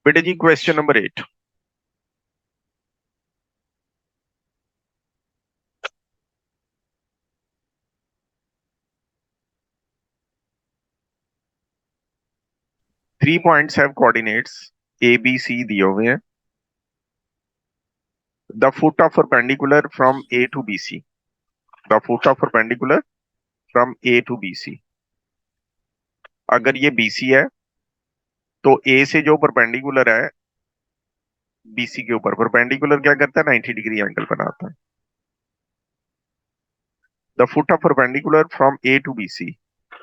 बेटा जी question number 8। 3 points have coordinates A B C दिए हुए हैं। The foot of perpendicular from A to B C. The foot of perpendicular from A to B C. अगर ये B C है तो ए से जो परपेंडिकुलर है बीसी के ऊपर, परपेंडिकुलर क्या करता है, 90 डिग्री एंगल बनाता है। The foot of perpendicular from A to B C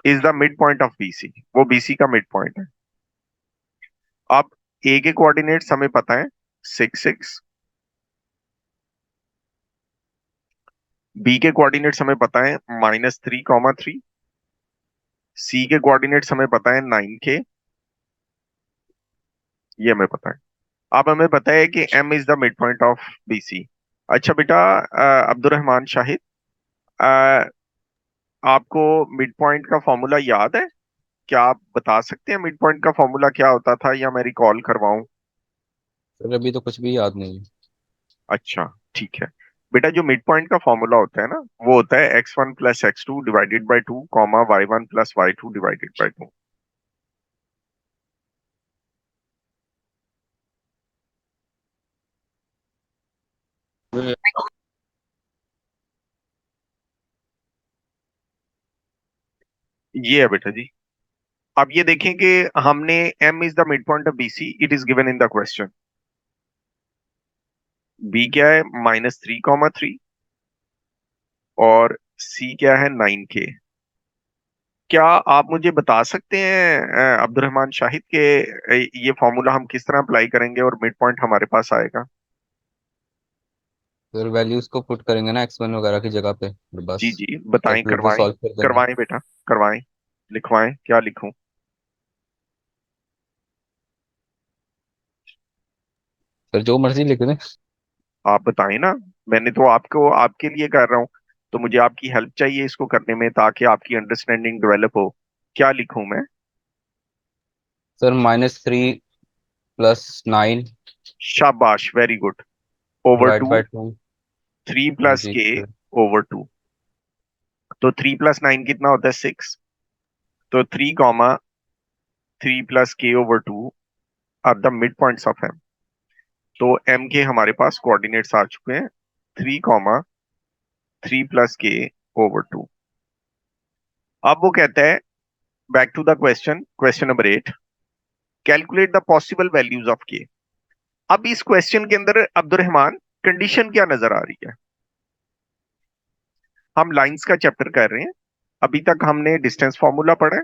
is the mid point of BC. वो बीसी का मिड पॉइंट है। अब ए के कोऑर्डिनेट्स हमें पता है 6 6। बी के कोऑर्डिनेट्स हमें पता है -3 3। सी के कोऑर्डिनेट्स हमें पता है 9 के। ये हमें पता है। अब हमें पता है कि M is the mid point of BC. अच्छा बेटा, अब्दुल रहमान शाहिद, अ, आपको मिड पॉइंट का फॉर्मूला याद है? क्या आप बता सकते हैं मिड पॉइंट का फॉर्मूला क्या होता था, या मैं रिकॉल करवाऊं? सर अभी तो कुछ भी याद नहीं है। अच्छा, ठीक है। बेटा जो मिड पॉइंट का फॉर्मूला होता है ना, वो होता है x1 + x2 divided by 2 comma y1 + y2 divided by 2। ये है बेटा जी। अब ये देखें कि हमने m is the mid point of BC, it is given in the question. b क्या है, -3 3, और c क्या है, 9 के। क्या आप मुझे बता सकते हैं अब्दुल रहमान शाहिद के ये फॉर्मूला हम किस तरह अप्लाई करेंगे और मिड पॉइंट हमारे पास आएगा? फिर वैल्यूज को पुट करेंगे ना x1 वगैरह की जगह पे, और जी बस जी, बताएं, कैलकुलेटर से करवाएं। सॉल्व कर देंगे। करवाएं बेटा, करवाएं। लिखवाएं, क्या लिखूं? फिर जो मर्जी लिख दें। आप बताएं ना। मैंने तो आपको आपके लिए कर रहा हूं, तो मुझे आपकी हेल्प चाहिए इसको करने में, ताकि आपकी अंडरस्टैंडिंग डेवलप हो। क्या लिखूं मैं? सर -3 + 9 शाबाश, very good. Over divide two. By 2। 3 + जी के सर। ओवर 2। तो 3 + 9 कितना होता है, 6। तो 3, 3 + k/2 are the mid points of M. तो एम के हमारे पास कोऑर्डिनेट्स आ चुके हैं, 3, 3 + k/2। अब वो कहता है, back to the question, question number 8। Calculate the possible values of k. अब इस क्वेश्चन के अंदर अब्दुल रहमान कंडीशन क्या नजर आ रही है? हम लाइंस का चैप्टर कर रहे हैं। अभी तक हमने डिस्टेंस फॉर्मूला पढ़ा है।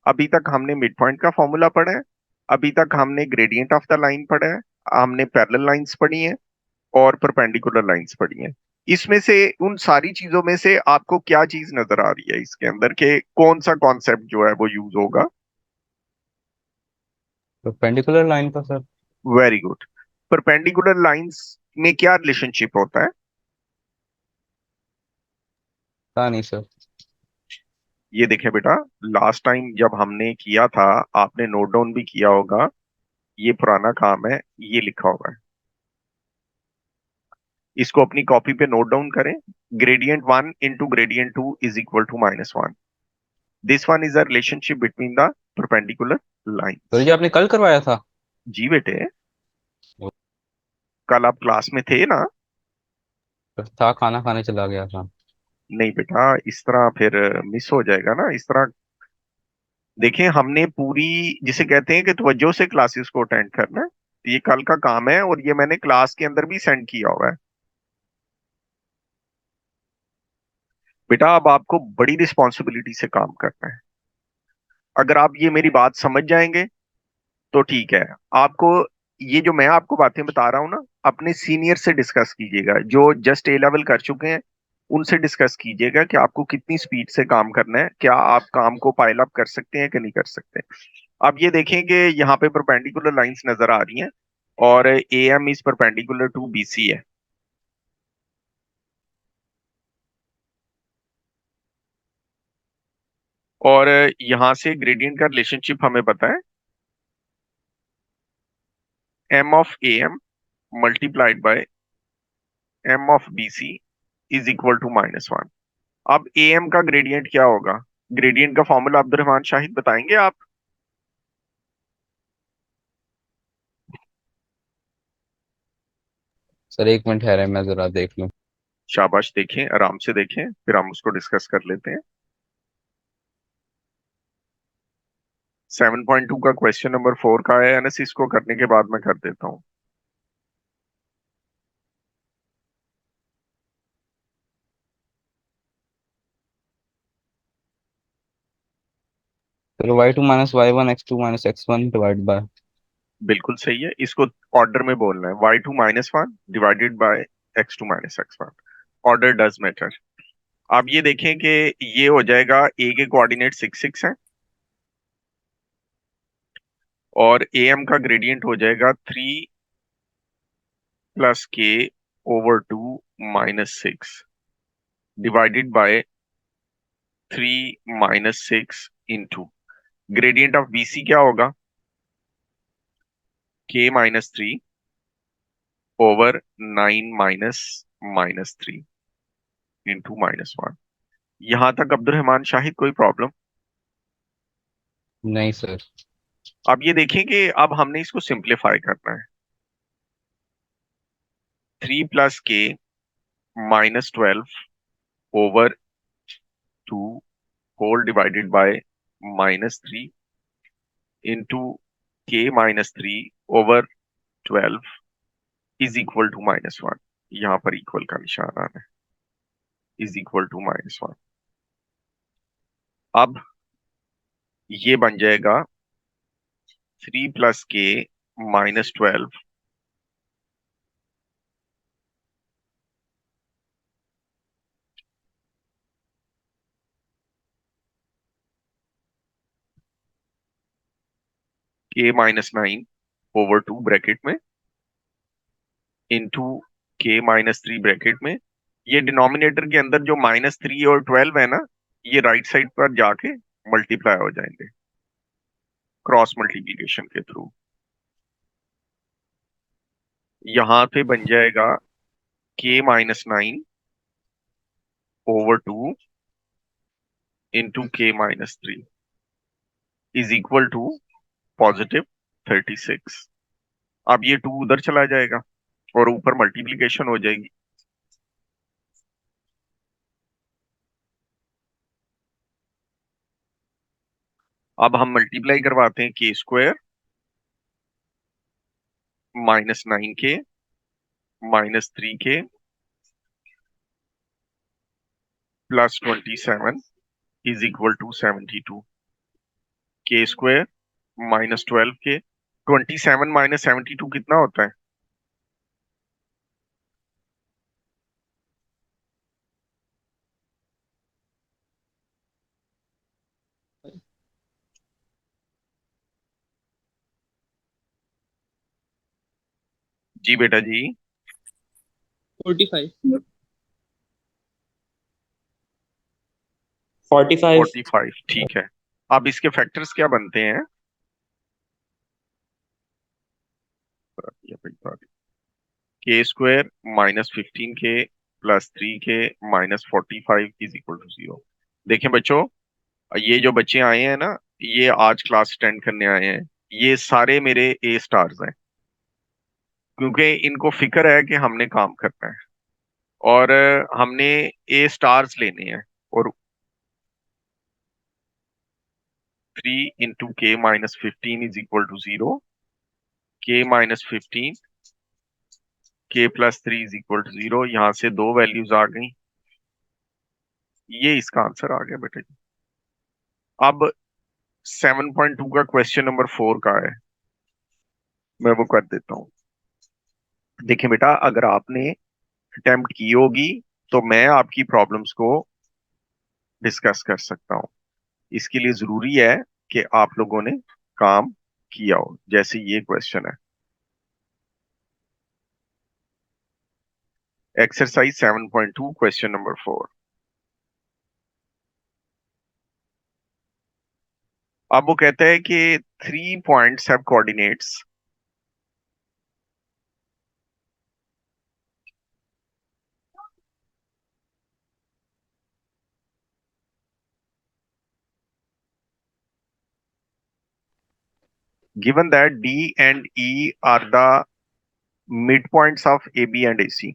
अभी तक हमने मिड पॉइंट का फॉर्मूला पढ़ा है। अभी तक हमने ग्रेडियंट ऑफ द लाइन पढ़ा है। हमने पैरेलल लाइंस पढ़ी हैं और परपेंडिकुलर लाइंस पढ़ी हैं। इसमें से, उन सारी चीजों में से आपको क्या चीज नजर आ रही है इसके अंदर के कौन सा कॉन्सेप्ट जो है वो यूज होगा? परपेंडिकुलर लाइन का sir. Very good. Perpendicular lines में क्या रिलेशनशिप होता है? पता नहीं सर। ये देखें बेटा, लास्ट टाइम जब हमने किया था, आपने नोट डाउन भी किया होगा। ये पुराना काम है, ये लिखा होगा। इसको अपनी कॉपी पे नोट डाउन करें। Gradient 1 × gradient 2 is equal to -1। This one is a relationship between the perpendicular sir lines. ये आपने कल करवाया था? जी बेटे, कल आप क्लास में थे ना? था, खाना खाने चला गया था। नहीं बेटा, इस तरह फिर मिस हो जाएगा ना, इस तरह। देखें, हमने पूरी, जिसे कहते हैं कि तवज्जो से क्लासेस को अटेंड करना है। ये कल का काम है, और ये मैंने क्लास के अंदर भी सेंड किया हुआ है। बेटा अब आपको बड़ी रिस्पॉन्सिबिलिटी से काम करना है। अगर आप ये मेरी बात समझ जाएंगे तो ठीक है। आपको, ये जो मैं आपको बातें बता रहा हूं ना, अपने सीनियर से डिस्कस कीजिएगा, जो जस्ट A लेवल कर चुके हैं। उनसे डिस्कस कीजिएगा कि आपको कितनी स्पीड से काम करना है, क्या आप काम को पाइल अप कर सकते हैं कि नहीं कर सकते। अब ये देखें कि यहाँ पे परपेंडिकुलर लाइंस नजर आ रही हैं, और A M is perpendicular to B C है। और यहाँ से ग्रेडियंट का रिलेशनशिप हमें पता है। m of am multiplied by m of bc is equal to -1। अब am का ग्रेडियंट क्या होगा? ग्रेडियंट का फॉर्मूला अब्दुलरहमान शाहिद बताएंगे आप? सर एक मिनट ठहरे, मैं जरा देख लूँ। शाबाश, देखें, आराम से देखें, फिर हम उसको डिस्कस कर लेते हैं। 7.2 का क्वेश्चन नंबर 4 का है एनएस, इसको करने के बाद मैं कर देता हूँ। Sir y2 - y1 x2 - x1 divide by. बिल्कुल सही है, इसको ऑर्डर में बोलना है। y2 - 1 divided by x2 - x1। Order does matter. आप ये देखें कि ये हो जाएगा, ए के कोऑर्डिनेट 6 6 है और ए एम का ग्रेडियंट हो जाएगा 3 + k/2 - 6 divided by 3 - 6 into gradient of BC क्या होगा? k - 3 / -3 into -1। यहां तक अब्दुल रहमान शाहिद कोई प्रॉब्लम? नहीं सर। अब ये देखें कि अब हमने इसको सिंप्लीफाई करना है। 3 + k - 12/2 whole divided by -3 into k - 3/12 is equal to -1। यहां पर इक्वल का निशान आना है, इज इक्वल टू -1। अब ये बन जाएगा 3 + k - 12 k - 9/2 ब्रैकेट में इंटू k - 3 ब्रैकेट में। ये डिनोमिनेटर के अंदर जो -3 और 12 है ना, ये राइट साइड पर जाके मल्टीप्लाई हो जाएंगे क्रॉस मल्टीप्लिकेशन के थ्रू। यहां पे बन जाएगा k - 9/2 into k - 3 is equal to +36। अब ये 2 उधर चला जाएगा और ऊपर मल्टीप्लिकेशन हो जाएगी। अब हम मल्टीप्लाई करवाते हैं k² -9k -3k +27 is equal to 72। k² -12k, 27 - 72 कितना होता है? जी बेटा जी। 45। 45। 45, ठीक है। अब इसके फैक्टर्स क्या बनते हैं? k² -15k +3k -45 is equal to 0। देखें बच्चों, ये जो बच्चे आए हैं ना, ये आज क्लास अटेंड करने आए हैं, ये सारे मेरे ए स्टार्स हैं, क्योंकि इनको फिक्र है कि हमने काम करना है और हमने ए स्टार्स लेने हैं। और 3 × k - 15 is equal to 0, k - 15 k+3 is equal to 0। यहां से दो वैल्यूज आ गई, ये इसका आंसर आ गया बेटे। अब 7.2 का क्वेश्चन नंबर 4 का है, मैं वो कर देता हूँ। देखिए बेटा, अगर आपने अटेम्प्ट की होगी तो मैं आपकी प्रॉब्लम्स को डिस्कस कर सकता हूँ। इसके लिए जरूरी है कि आप लोगों ने काम किया हो। जैसे ये क्वेश्चन है, एक्सरसाइज 7.2 क्वेश्चन नंबर 4। अब वो कहता है कि 3 points have coordinates given that D and E are the midpoints of AB and AC.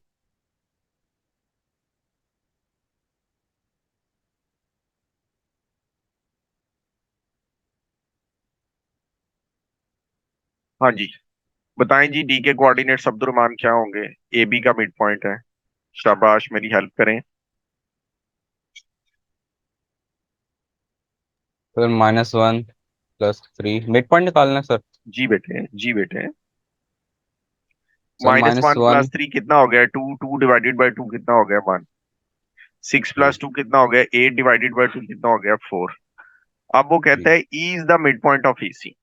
हाँ जी, बताएं जी, डी के कोऑर्डिनेट्स अब्दुर्रहमान क्या होंगे? ए बी का मिड पॉइंट है। शाबाश, मेरी हेल्प करें। सर -1 + 3 मिड पॉइंट निकालना है सर। जी बेटे, जी बेटे। Sir minus minus one one plus three कितना हो गया? Two. Two divided by two कितना हो गया? वन। सिक्स जी प्लस टू कितना हो गया? एट डिवाइडेड बाई टू कितना हो गया? फोर। अब वो कहता जी। है E is the mid point of AC.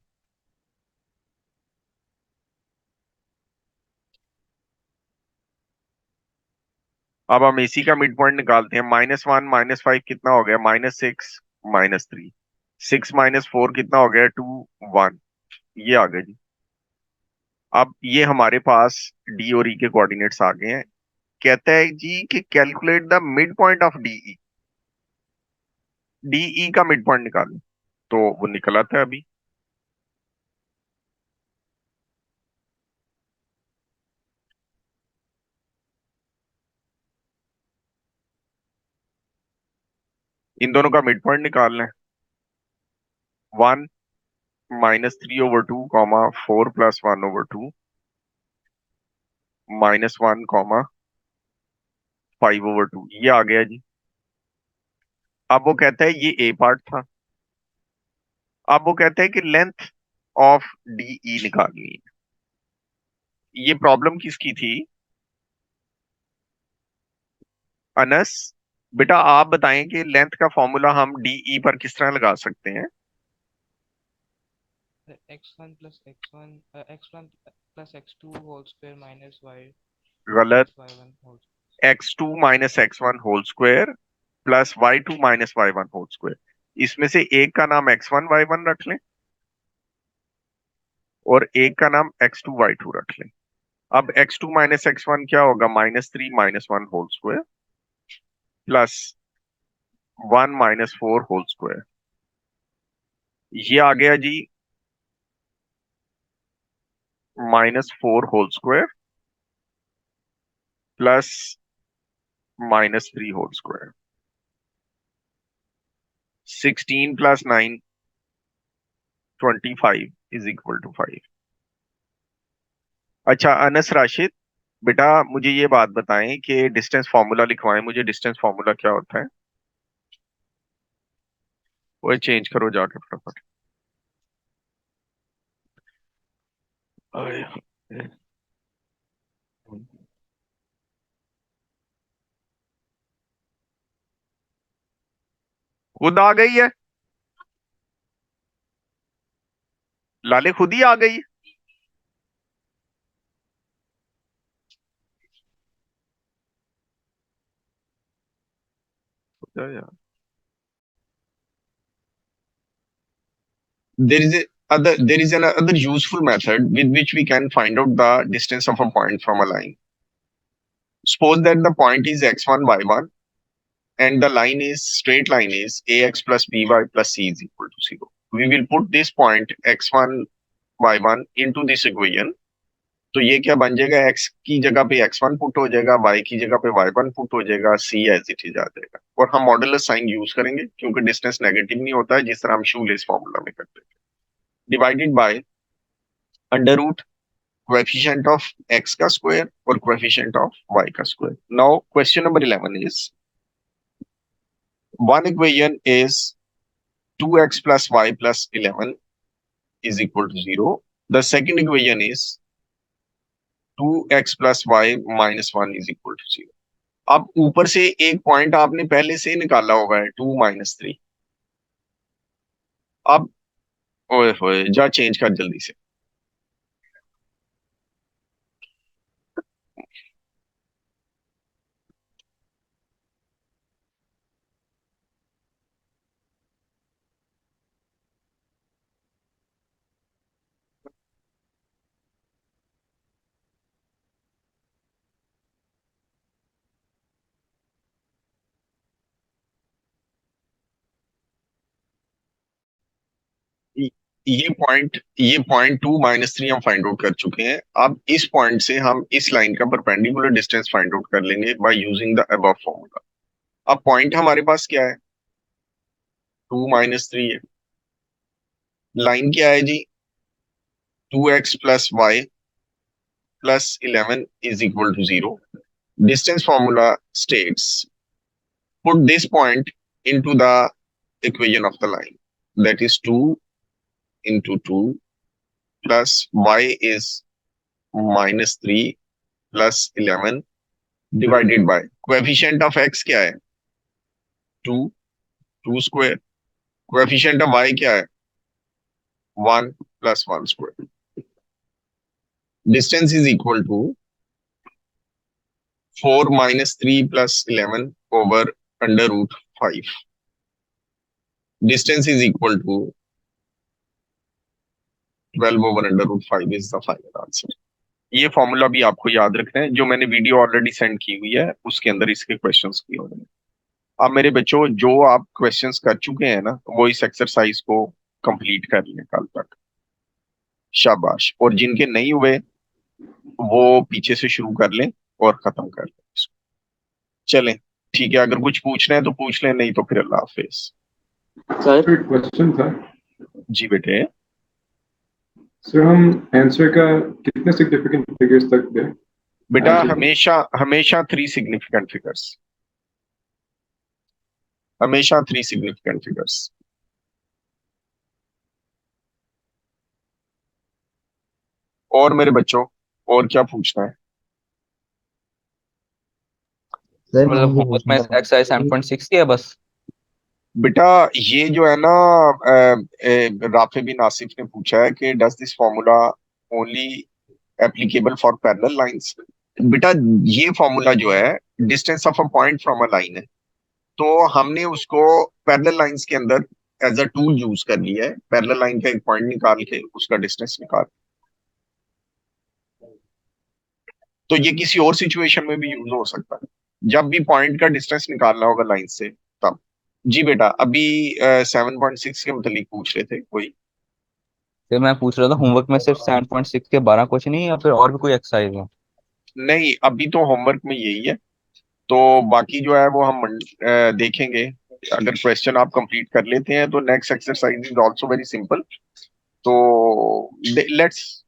अब हम एसी का मिड पॉइंट निकालते हैं। -1 -5 कितना हो गया? -6 -3। 6 - 4 कितना हो गया? 2 1। ये आ गया जी। अब ये हमारे पास डी और ई के कोऑर्डिनेट्स आ गए हैं। कहता है जी कि calculate the mid point of DE. DE का मिड पॉइंट निकालें। तो वो निकल आता है अभी। इन दोनों का मिड पॉइंट निकालना है। 1 -3/2 4 + 1/2 -1 5/2 ये आ गया जी। अब वो कहता है ये ए पार्ट था। अब वो कहता है कि लेंथ ऑफ डीई निकालनी है। ये प्रॉब्लम किसकी थी? अनस, बेटा आप बताएं कि लेंथ का फॉर्मूला हम डीई पर किस तरह लगा सकते हैं? x1 plus x1 x1 plus x2 whole square minus y गलत। minus y1 whole x2 - x1 whole square plus y2 - y1 whole square. इसमें से एक का नाम x1 y1 रख लें और एक का नाम x2 y2 रख लें। अब x2 - x1 क्या होगा? -3 -1 whole square plus 1 -4 whole square. ये आ गया जी -4 whole square plus -3 whole square. 16 + 9 25 is equal to 5। अच्छा अनस राशिद, बेटा मुझे ये बात बताएं कि डिस्टेंस फार्मूला लिखवाएं मुझे। डिस्टेंस फार्मूला क्या होता है? वो चेंज करो जाके फटाफट। आए, खुद आ गई है। लाले खुद ही आ गई। है यार। There is a there is another useful method with which we can find out the distance of a point from a line. Suppose that the point is x1 y1 and the line is straight line is ax plus by plus c is equal to 0. We will put this point x1 y1 into this equation. तो ये क्या बन जाएगा? x की जगह पे x1 put हो जाएगा, y की जगह पे y1 पुट हो जाएगा, c एज इट इज आ जाएगा। और हम मॉडुलस साइन यूज करेंगे क्योंकि डिस्टेंस नेगेटिव नहीं होता है, जिस तरह हम शूलेस फॉर्मूला में करते हैं। Divided by under root coefficient of x का स्क्वायर और coefficient of y का square. Now question number 11 is one equation is 2x plus y plus 11 is equal to 0. The second equation is 2x plus y minus 1 is equal to 0. अब ऊपर से एक point आपने पहले से निकाला होगा है 2 - 3। अब ओए होए जा चेंज कर जल्दी से। ये पॉइंट 2 - 3 हम फाइंड आउट कर चुके हैं। अब इस पॉइंट से हम इस लाइन का परपेंडिकुलर डिस्टेंस फाइंड आउट कर लेंगे by using the above formula. अब पॉइंट हमारे पास क्या है, 2 - 3 है। लाइन क्या है जी, 2x + y + 11 is equal to 0. Distance formula states put this point into the equation of the line, that is 2 into 2 plus y is -3 plus 11 divided by coefficient of x क्या है, 2, 2 square, coefficient of y क्या है, 1 plus 1 square. Distance is equal to 4 - 3 plus 11 over under root 5. Distance is equal to 12 over under root 5 is the final answer. ये formula भी आपको याद रखना है, जो मैंने वीडियो ऑलरेडी सेंड की हुई है उसके अंदर इसके क्वेश्चंस किए हुए हैं। अब मेरे बच्चों, जो आप क्वेश्चंस कर चुके हैं ना, वो इस एक्सरसाइज को कंप्लीट कर लें कल तक, शाबाश। और जिनके नहीं हुए वो पीछे से शुरू कर लें और खत्म कर लें इसको। चलें, ठीक है, अगर कुछ पूछना है तो पूछ लें, नहीं तो फिर अल्लाह हाफिज। सर एक क्वेश्चन था। जी बेटे। सर हम आंसर का कितने सिग्निफिकेंट फिगर्स तक दें? बेटा Answer का? हमेशा हमेशा 3 सिग्निफिकेंट फिगर्स, हमेशा 3 सिग्निफिकेंट फिगर्स। और मेरे बच्चों, और क्या पूछना है? सर मतलब मुझे होमवर्क में पूछना था एक्सरसाइज 7.6 की है बस। बेटा ये जो है ना, राफे बिन आसिफ ने पूछा है कि does this formula only applicable for parallel lines. बेटा ये फॉर्मूला जो है distance of a point from a line है, तो हमने उसको पैरेलल लाइंस के अंदर एज अ टूल यूज कर लिया है। पैरेलल लाइन का एक पॉइंट निकाल के उसका डिस्टेंस निकाल, तो ये किसी और सिचुएशन में भी यूज हो सकता है, जब भी पॉइंट का डिस्टेंस निकालना होगा लाइन से तब। जी बेटा, अभी 7.6 के मतलब पूछ रहे थे कोई? फिर मैं पूछ रहा था होमवर्क में सिर्फ 7.6 के 12 क्वेश्चन ही है या फिर और भी कोई एक्सरसाइज है? नहीं, अभी तो होमवर्क में यही है, तो बाकी जो है वो हम देखेंगे। अगर क्वेश्चन आप कंप्लीट कर लेते हैं तो next exercise is also very simple. तो लेट्स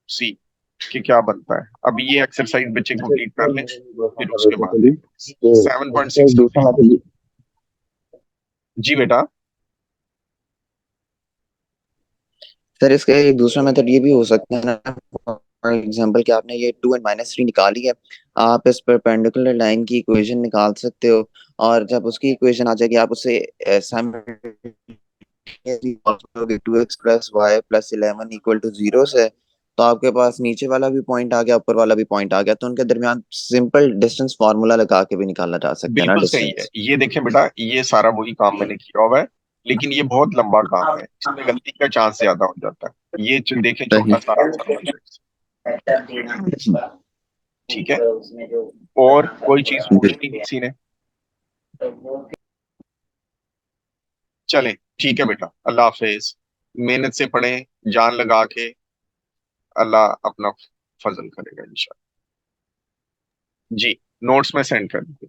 सी कि क्या बनता है। अभी ये एक्सरसाइज बच्चे कंप्लीट कर लें, फिर उसके बाद 7.6 दूसरा कंप्लीट। मैथड जी बेटा। सर इसका एक दूसरा मेथड ये भी हो सकता है ना, फॉर एग्जांपल कि आपने ये 2 and -3 निकाली है, आप इस परपेंडिकुलर लाइन की इक्वेशन निकाल सकते हो, और जब उसकी इक्वेशन आ जाएगी आप उसे साइमल्टेनियसली 2x + y + 11 = 0 से, तो आपके पास नीचे वाला भी पॉइंट आ गया, ऊपर वाला भी पॉइंट आ गया, तो उनके दरमियान सिंपल डिस्टेंस फार्मूला लगा के भी निकाला जा सकता है ना बिल्कुल सही है। डिस्टेंस। ये देखें बेटा, ये सारा वही काम मैंने किया हुआ है, लेकिन ये बहुत लंबा काम है, इसमें गलती का चांस ज्यादा हो जाता है। ये देखें, सही। छोटा सा आंसर हो जाएगा। ठीक है, और कोई चीज पूछनी किसी ने? चलें, ठीक है बेटा, अल्लाह हाफिज। मेहनत से पढ़ें, जान लगा के, अल्लाह अपना फजल करेगा इंशाल्लाह। जी, नोट्स में सेंड कर दूंगा।